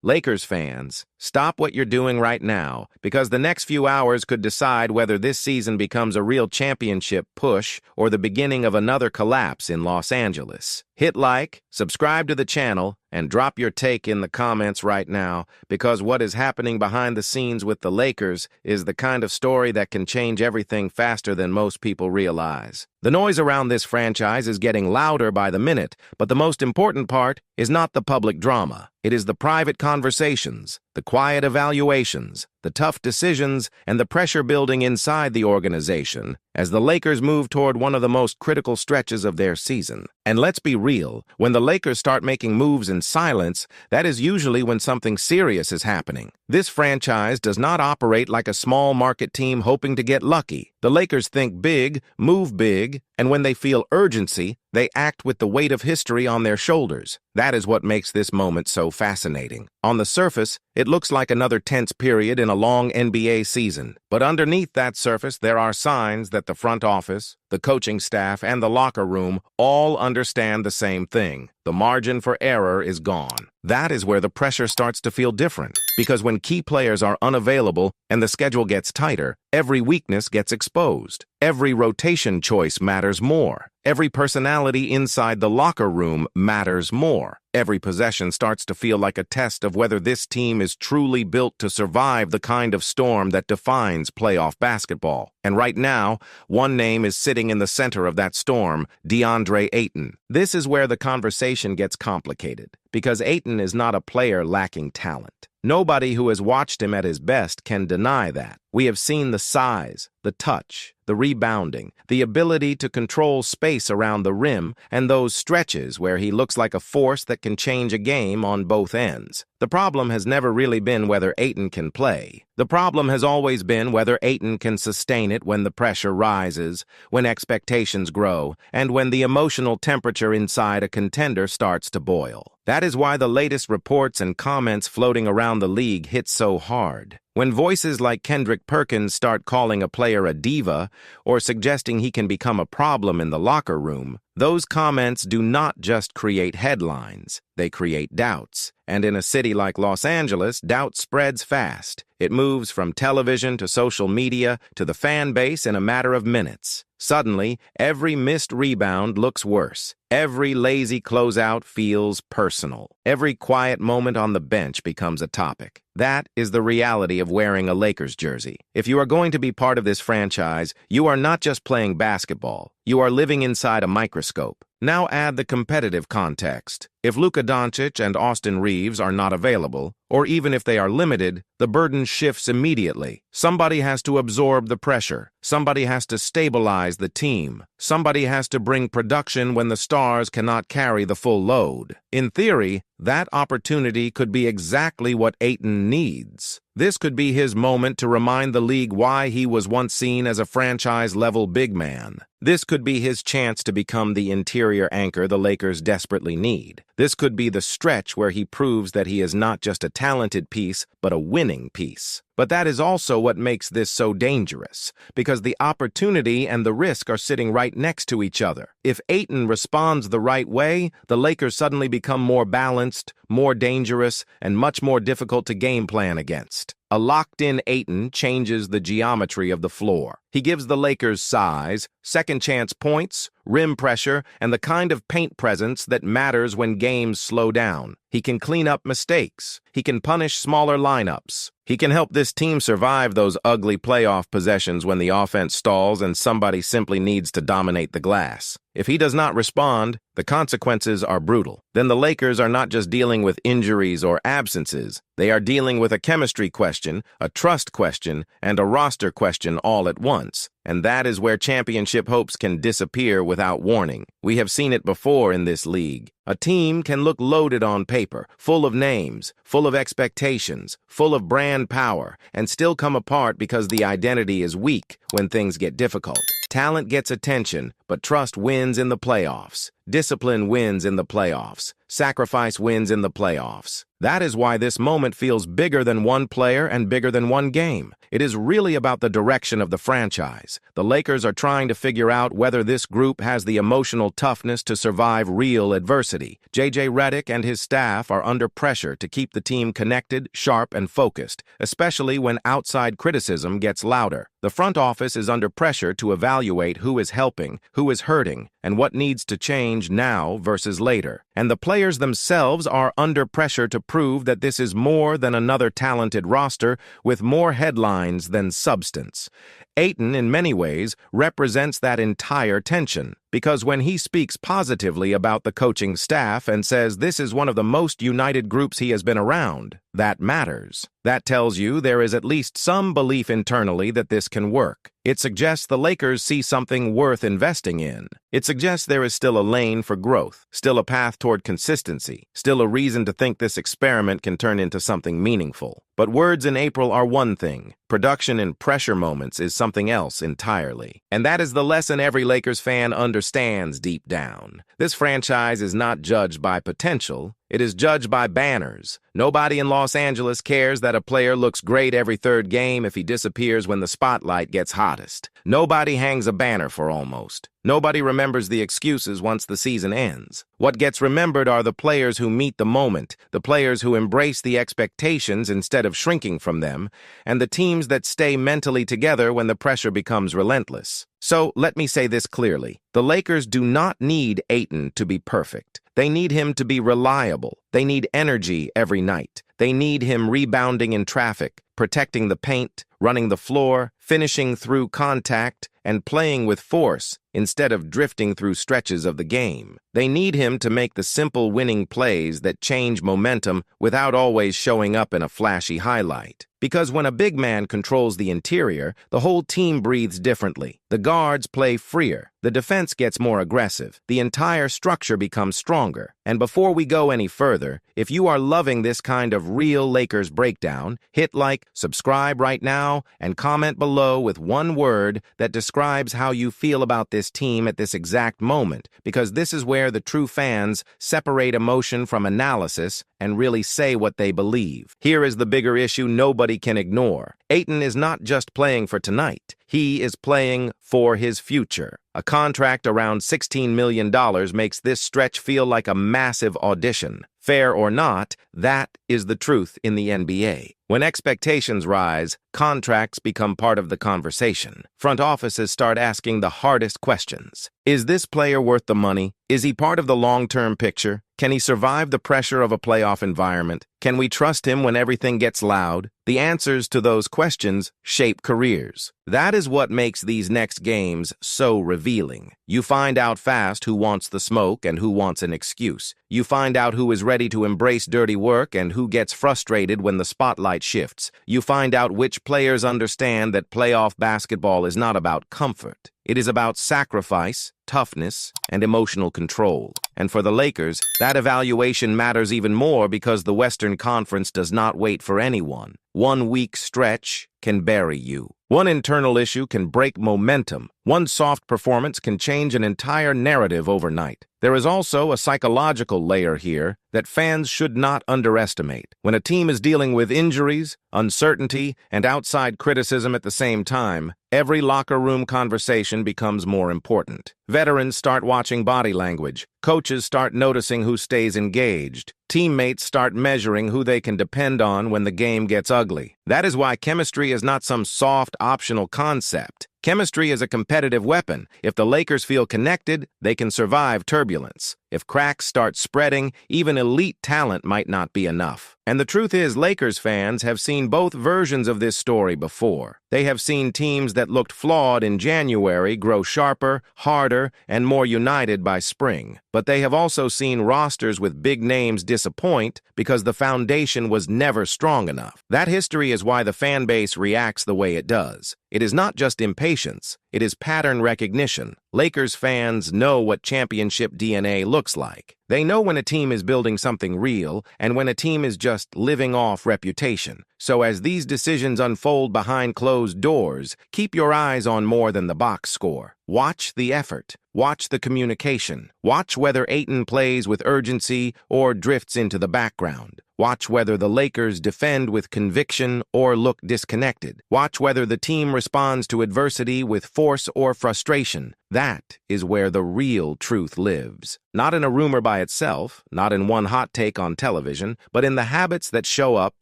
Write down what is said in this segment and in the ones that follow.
Lakers fans, stop what you're doing right now, because the next few hours could decide whether this season becomes a real championship push or the beginning of another collapse in Los Angeles. Hit like, subscribe to the channel, and drop your take in the comments right now, because what is happening behind the scenes with the Lakers is the kind of story that can change everything faster than most people realize. The noise around this franchise is getting louder by the minute, but the most important part is not the public drama. It is the private conversations, the quiet evaluations, the tough decisions, and the pressure building inside the organization as the Lakers move toward one of the most critical stretches of their season. And let's be real, when the Lakers start making moves in silence, that is usually when something serious is happening. This franchise does not operate like a small market team hoping to get lucky. The Lakers think big, move big, and when they feel urgency, they act with the weight of history on their shoulders. That is what makes this moment so fascinating. On the surface, it looks like another tense period in a long NBA season. But underneath that surface, there are signs that the front office, the coaching staff, and the locker room all understand the same thing. The margin for error is gone. That is where the pressure starts to feel different, because when key players are unavailable and the schedule gets tighter, every weakness gets exposed. Every rotation choice matters more. Every personality inside the locker room matters more. Every possession starts to feel like a test of whether this team is truly built to survive the kind of storm that defines playoff basketball. And right now, one name is sitting in the center of that storm, DeAndre Ayton. This is where the conversation gets complicated, because Ayton is not a player lacking talent. Nobody who has watched him at his best can deny that. We have seen the size, the touch, the rebounding, the ability to control space around the rim, and those stretches where he looks like a force that can change a game on both ends. The problem has never really been whether Ayton can play. The problem has always been whether Ayton can sustain it when the pressure rises, when expectations grow, and when the emotional temperature inside a contender starts to boil. That is why the latest reports and comments floating around the league hit so hard. When voices like Kendrick Perkins start calling a player a diva or suggesting he can become a problem in the locker room, those comments do not just create headlines, they create doubts. And in a city like Los Angeles, doubt spreads fast. It moves from television to social media to the fan base in a matter of minutes. Suddenly, every missed rebound looks worse. Every lazy closeout feels personal. Every quiet moment on the bench becomes a topic. That is the reality of wearing a Lakers jersey. If you are going to be part of this franchise, you are not just playing basketball. You are living inside a microscope. Now add the competitive context. If Luka Doncic and Austin Reeves are not available, or even if they are limited, the burden shifts immediately. Somebody has to absorb the pressure. Somebody has to stabilize the team. Somebody has to bring production when the stars cannot carry the full load. In theory, that opportunity could be exactly what Ayton needs. This could be his moment to remind the league why he was once seen as a franchise-level big man. This could be his chance to become the interior anchor the Lakers desperately need. This could be the stretch where he proves that he is not just a talented piece, but a winning piece. But that is also what makes this so dangerous, because the opportunity and the risk are sitting right next to each other. If Ayton responds the right way, the Lakers suddenly become more balanced, more dangerous, and much more difficult to game plan against. A locked-in Ayton changes the geometry of the floor. He gives the Lakers size, second-chance points, rim pressure, and the kind of paint presence that matters when games slow down. He can clean up mistakes. He can punish smaller lineups. He can help this team survive those ugly playoff possessions when the offense stalls and somebody simply needs to dominate the glass. If he does not respond, the consequences are brutal. Then the Lakers are not just dealing with injuries or absences. They are dealing with a chemistry question, a trust question, and a roster question all at once. And that is where championship hopes can disappear without warning. We have seen it before in this league. A team can look loaded on paper, full of names, full of expectations, full of brand power, and still come apart because the identity is weak when things get difficult. Talent gets attention, but trust wins in the playoffs. Discipline wins in the playoffs. Sacrifice wins in the playoffs. That is why this moment feels bigger than one player and bigger than one game. It is really about the direction of the franchise. The Lakers are trying to figure out whether this group has the emotional toughness to survive real adversity. J.J. Redick and his staff are under pressure to keep the team connected, sharp, and focused, especially when outside criticism gets louder. The front office is under pressure to evaluate who is helping, who is hurting, and what needs to change now versus later. And the players themselves are under pressure to prove that this is more than another talented roster with more headlines than substance. Ayton, in many ways, represents that entire tension, because when he speaks positively about the coaching staff and says this is one of the most united groups he has been around, that matters. That tells you there is at least some belief internally that this can work. It suggests the Lakers see something worth investing in. It suggests there is still a lane for growth, still a path toward consistency, still a reason to think this experiment can turn into something meaningful. But words in April are one thing. Production in pressure moments is something else entirely. And that is the lesson every Lakers fan understands deep down. This franchise is not judged by potential. It is judged by banners. Nobody in Los Angeles cares that a player looks great every third game if he disappears when the spotlight gets hottest. Nobody hangs a banner for almost. Nobody remembers the excuses once the season ends. What gets remembered are the players who meet the moment, the players who embrace the expectations instead of shrinking from them, and the teams that stay mentally together when the pressure becomes relentless. So, let me say this clearly. The Lakers do not need Ayton to be perfect. They need him to be reliable. They need energy every night. They need him rebounding in traffic, protecting the paint, running the floor, finishing through contact, and playing with force instead of drifting through stretches of the game. They need him to make the simple winning plays that change momentum without always showing up in a flashy highlight. Because when a big man controls the interior, the whole team breathes differently. The guards play freer. The defense gets more aggressive. The entire structure becomes stronger. And before we go any further, if you are loving this kind of real Lakers breakdown, hit like, subscribe right now, and comment below with one word that describes how you feel about this team at this exact moment, because this is where the true fans separate emotion from analysis and really say what they believe. Here is the bigger issue nobody can ignore. Ayton is not just playing for tonight. He is playing for his future. A contract around $16 million makes this stretch feel like a massive audition. Fair or not, that is the truth in the NBA. When expectations rise, contracts become part of the conversation. Front offices start asking the hardest questions. Is this player worth the money? Is he part of the long-term picture? Can he survive the pressure of a playoff environment? Can we trust him when everything gets loud? The answers to those questions shape careers. That is what makes these next games so revealing. You find out fast who wants the smoke and who wants an excuse. You find out who is ready to embrace dirty work and who gets frustrated when the spotlight shifts. You find out which players understand that playoff basketball is not about comfort. It is about sacrifice, toughness, and emotional control. And for the Lakers, that evaluation matters even more because the Western Conference does not wait for anyone. 1 week stretch can bury you. One internal issue can break momentum. One soft performance can change an entire narrative overnight. There is also a psychological layer here that fans should not underestimate. When a team is dealing with injuries, uncertainty, and outside criticism at the same time, every locker room conversation becomes more important. Veterans start watching body language. Coaches start noticing who stays engaged. Teammates start measuring who they can depend on when the game gets ugly. That is why chemistry is not some soft, optional concept. Chemistry is a competitive weapon. If the Lakers feel connected, they can survive turbulence. If cracks start spreading, even elite talent might not be enough. And the truth is, Lakers fans have seen both versions of this story before. They have seen teams that looked flawed in January grow sharper, harder, and more united by spring. But they have also seen rosters with big names disappoint because the foundation was never strong enough. That history is why the fan base reacts the way it does. It is not just impatience, it is pattern recognition. Lakers fans know what championship DNA looks looks like. They know when a team is building something real and when a team is just living off reputation. So as these decisions unfold behind closed doors, keep your eyes on more than the box score. Watch the effort. Watch the communication. Watch whether Ayton plays with urgency or drifts into the background. Watch whether the Lakers defend with conviction or look disconnected. Watch whether the team responds to adversity with force or frustration. That is where the real truth lives. Not in a rumor by itself, not in one hot take on television, but in the habits that show up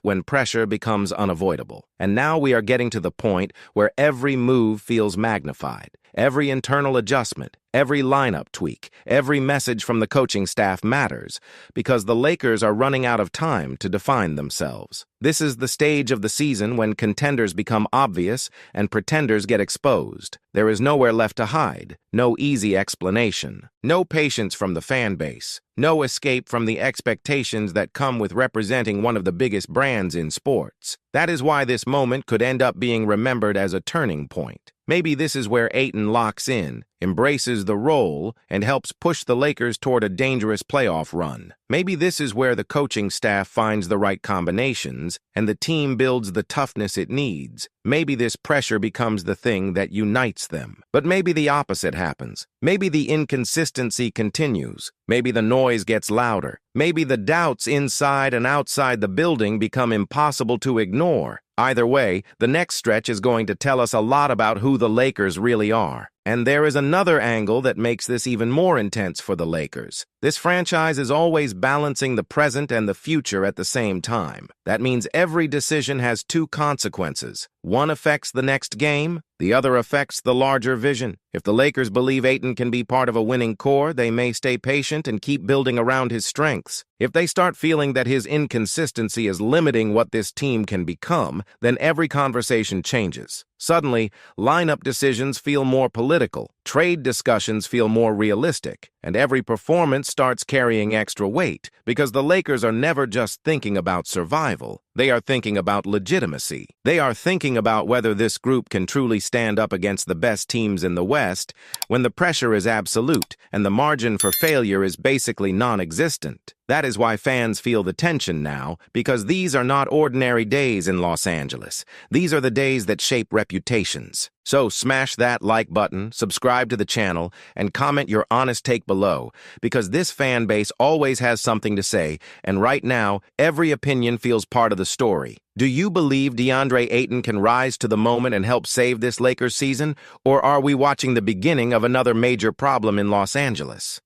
when pressure becomes unavoidable. And now we are getting to the point where every move feels magnified. Every internal adjustment, every lineup tweak, every message from the coaching staff matters because the Lakers are running out of time to define themselves. This is the stage of the season when contenders become obvious and pretenders get exposed. There is nowhere left to hide, no easy explanation, no patience from the fan base, no escape from the expectations that come with representing one of the biggest brands in sports. That is why this moment could end up being remembered as a turning point. Maybe this is where Ayton locks in, embraces the role, and helps push the Lakers toward a dangerous playoff run. Maybe this is where the coaching staff finds the right combinations and the team builds the toughness it needs. Maybe this pressure becomes the thing that unites them. But maybe the opposite happens. Maybe the inconsistency continues. Maybe the noise gets louder. Maybe the doubts inside and outside the building become impossible to ignore. Either way, the next stretch is going to tell us a lot about who the Lakers really are. And there is another angle that makes this even more intense for the Lakers. This franchise is always balancing the present and the future at the same time. That means every decision has two consequences. One affects the next game, the other affects the larger vision. If the Lakers believe Ayton can be part of a winning core, they may stay patient and keep building around his strengths. If they start feeling that his inconsistency is limiting what this team can become, then every conversation changes. Suddenly, lineup decisions feel more political, trade discussions feel more realistic, and every performance starts carrying extra weight because the Lakers are never just thinking about survival. They are thinking about legitimacy. They are thinking about whether this group can truly stand up against the best teams in the West when the pressure is absolute and the margin for failure is basically non-existent. That is why fans feel the tension now, because these are not ordinary days in Los Angeles. These are the days that shape reputations. So smash that like button, subscribe to the channel, and comment your honest take below, because this fan base always has something to say, and right now, every opinion feels part of the story. Do you believe DeAndre Ayton can rise to the moment and help save this Lakers season, or are we watching the beginning of another major problem in Los Angeles?